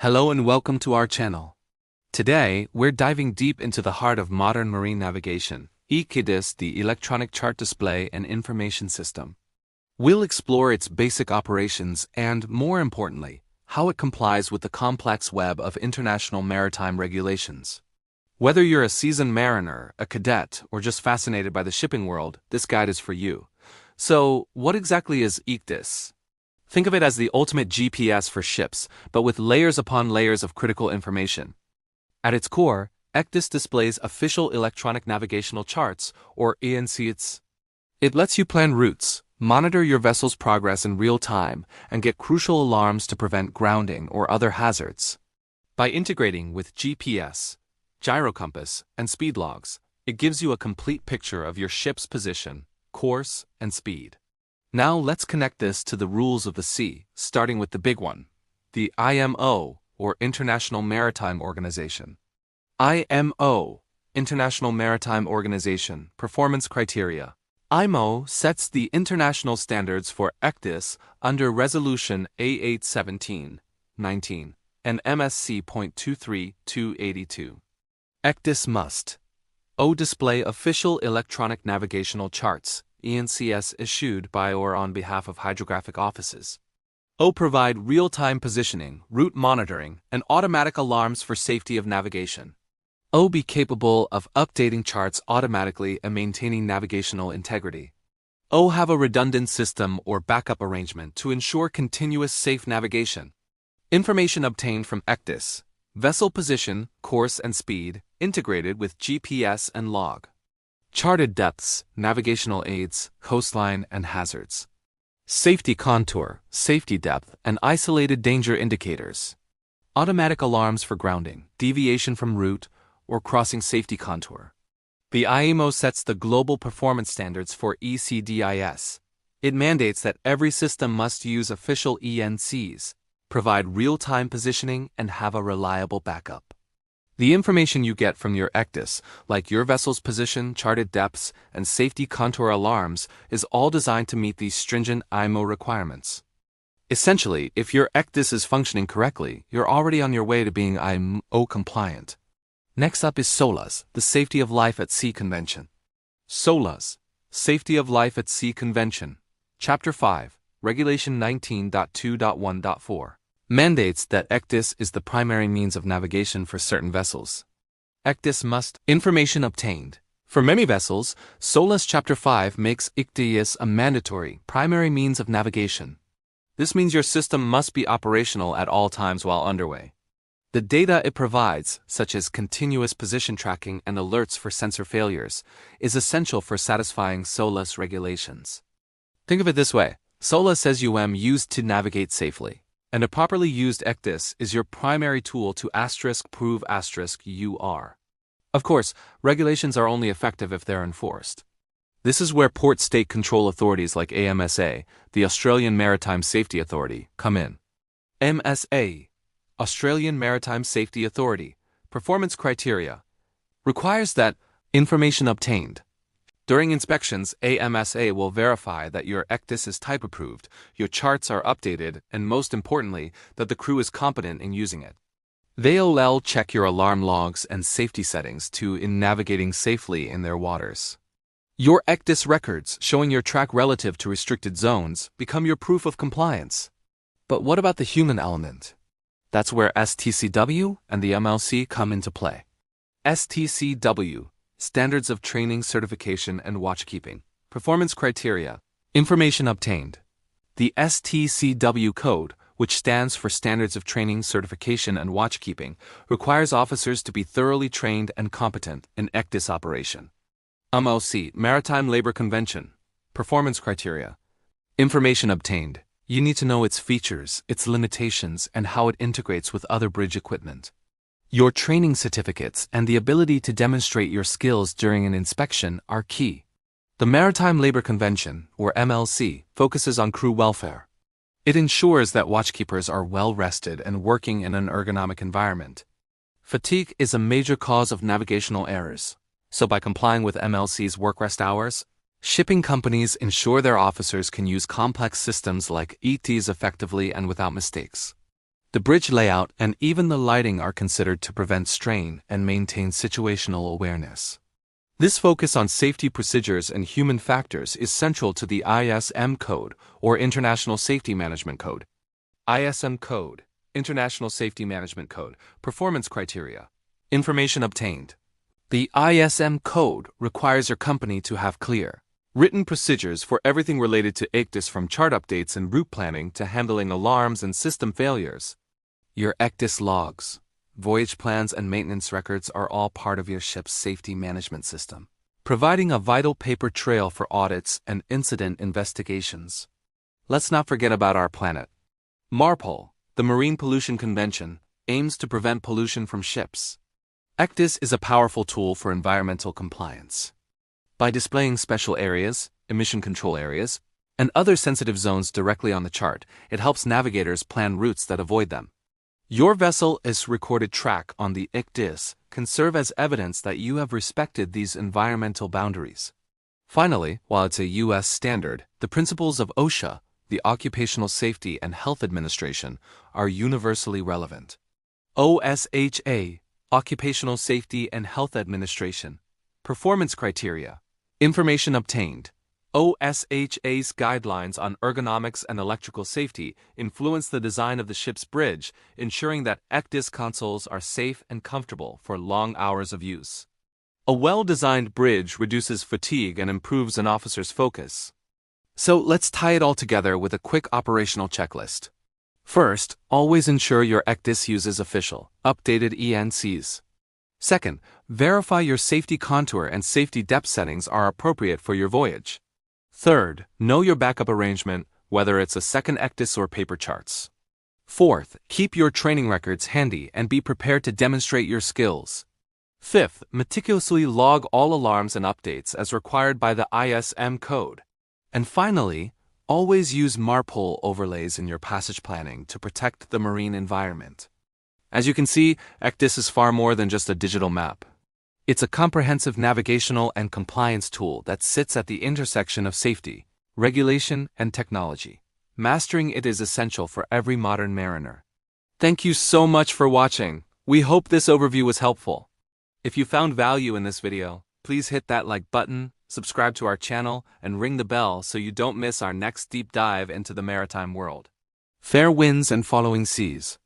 Hello and welcome to our channel. Today, we're diving deep into the heart of modern marine navigation, Ecdis, the electronic chart display and information system. We'll explore its basic operations and, more importantly, how it complies with the complex web of international maritime regulations. Whether you're a seasoned mariner, a cadet, or just fascinated by the shipping world, this guide is for you. So, what exactly is Ecdis? Think of it as the ultimate GPS for ships, but with layers upon layers of critical information. At its core, Ecdis displays official electronic navigational charts, or ENCs. It lets you plan routes, monitor your vessel's progress in real time, and get crucial alarms to prevent grounding or other hazards. By integrating with GPS, gyrocompass, and speed logs, it gives you a complete picture of your ship's position, course, and speed. Now let's connect this to the rules of the sea, starting with the big one, the IMO, or International Maritime Organization. IMO, International Maritime Organization, Performance Criteria. IMO sets the international standards for Ecdis under Resolution A817-19 and MSC.23282. Ecdis must display official electronic navigational charts, ENCs issued by or on behalf of hydrographic offices. Provide real-time positioning, route monitoring, and automatic alarms for safety of navigation. Be capable of updating charts automatically and maintaining navigational integrity. Have a redundant system or backup arrangement to ensure continuous safe navigation. Information obtained from Ecdis, vessel position, course and speed, integrated with GPS and log. Charted depths, navigational aids, coastline, and hazards. Safety contour, safety depth, and isolated danger indicators. Automatic alarms for grounding, deviation from route, or crossing safety contour. The IMO sets the global performance standards for ECDIS. It mandates that every system must use official ENCs, provide real-time positioning, and have a reliable backup. The information you get from your Ecdis, like your vessel's position, charted depths, and safety contour alarms, is all designed to meet these stringent IMO requirements. Essentially, if your Ecdis is functioning correctly, you're already on your way to being IMO compliant. Next up is SOLAS, the Safety of Life at Sea Convention. SOLAS, Safety of Life at Sea Convention, Chapter 5, Regulation 19.2.1.4. Mandates that Ecdis is the primary means of navigation for certain vessels. Ecdis must information obtained. For many vessels, SOLAS Chapter 5 makes Ecdis a mandatory primary means of navigation. This means your system must be operational at all times while underway. The data it provides, such as continuous position tracking and alerts for sensor failures, is essential for satisfying SOLAS regulations. Think of it this way: SOLAS says used to navigate safely. And a properly used Ecdis is your primary tool to prove you are. Of course, regulations are only effective if they're enforced. This is where port state control authorities like AMSA, the Australian Maritime Safety Authority, come in. MSA, Australian Maritime Safety Authority, performance criteria, requires that information obtained. During inspections, AMSA will verify that your Ecdis is type approved, your charts are updated, and most importantly, that the crew is competent in using it. They'll check your alarm logs and safety settings in navigating safely in their waters. Your Ecdis records, showing your track relative to restricted zones, become your proof of compliance. But what about the human element? That's where STCW and the MLC come into play. STCW, Standards of Training, Certification, and Watchkeeping. Performance Criteria. Information obtained. The STCW code, which stands for Standards of Training, Certification, and Watchkeeping, requires officers to be thoroughly trained and competent in Ecdis operation. MLC, Maritime Labor Convention. Performance Criteria. Information obtained. You need to know its features, its limitations, and how it integrates with other bridge equipment. Your training certificates and the ability to demonstrate your skills during an inspection are key. The Maritime Labor Convention, or MLC, focuses on crew welfare. It ensures that watchkeepers are well rested and working in an ergonomic environment. Fatigue is a major cause of navigational errors, so by complying with MLC's work-rest hours, shipping companies ensure their officers can use complex systems like Ecdis effectively and without mistakes. The bridge layout and even the lighting are considered to prevent strain and maintain situational awareness. This focus on safety procedures and human factors is central to the ISM Code, or International Safety Management Code. ISM Code, International Safety Management Code, Performance Criteria. Information obtained. The ISM Code requires your company to have clear, written procedures for everything related to Ecdis, from chart updates and route planning to handling alarms and system failures. Your Ecdis logs, voyage plans, and maintenance records are all part of your ship's safety management system, providing a vital paper trail for audits and incident investigations. Let's not forget about our planet. MARPOL, the Marine Pollution Convention, aims to prevent pollution from ships. Ecdis is a powerful tool for environmental compliance. By displaying special areas, emission control areas, and other sensitive zones directly on the chart, it helps navigators plan routes that avoid them. Your vessel's recorded track on the Ecdis can serve as evidence that you have respected these environmental boundaries. Finally, while it's a U.S. standard, the principles of OSHA, the Occupational Safety and Health Administration, are universally relevant. OSHA, Occupational Safety and Health Administration. Performance criteria. Information obtained. OSHA's guidelines on ergonomics and electrical safety influence the design of the ship's bridge, ensuring that Ecdis consoles are safe and comfortable for long hours of use. A well-designed bridge reduces fatigue and improves an officer's focus. So let's tie it all together with a quick operational checklist. First, always ensure your Ecdis uses official, updated ENCs. Second, verify your safety contour and safety depth settings are appropriate for your voyage. Third, know your backup arrangement, whether it's a second Ecdis or paper charts. Fourth, keep your training records handy and be prepared to demonstrate your skills. Fifth, meticulously log all alarms and updates as required by the ISM Code. And finally, always use MARPOL overlays in your passage planning to protect the marine environment. As you can see, Ecdis is far more than just a digital map. It's a comprehensive navigational and compliance tool that sits at the intersection of safety, regulation, and technology. Mastering it is essential for every modern mariner. Thank you so much for watching. We hope this overview was helpful. If you found value in this video, please hit that like button, subscribe to our channel, and ring the bell so you don't miss our next deep dive into the maritime world. Fair winds and following seas.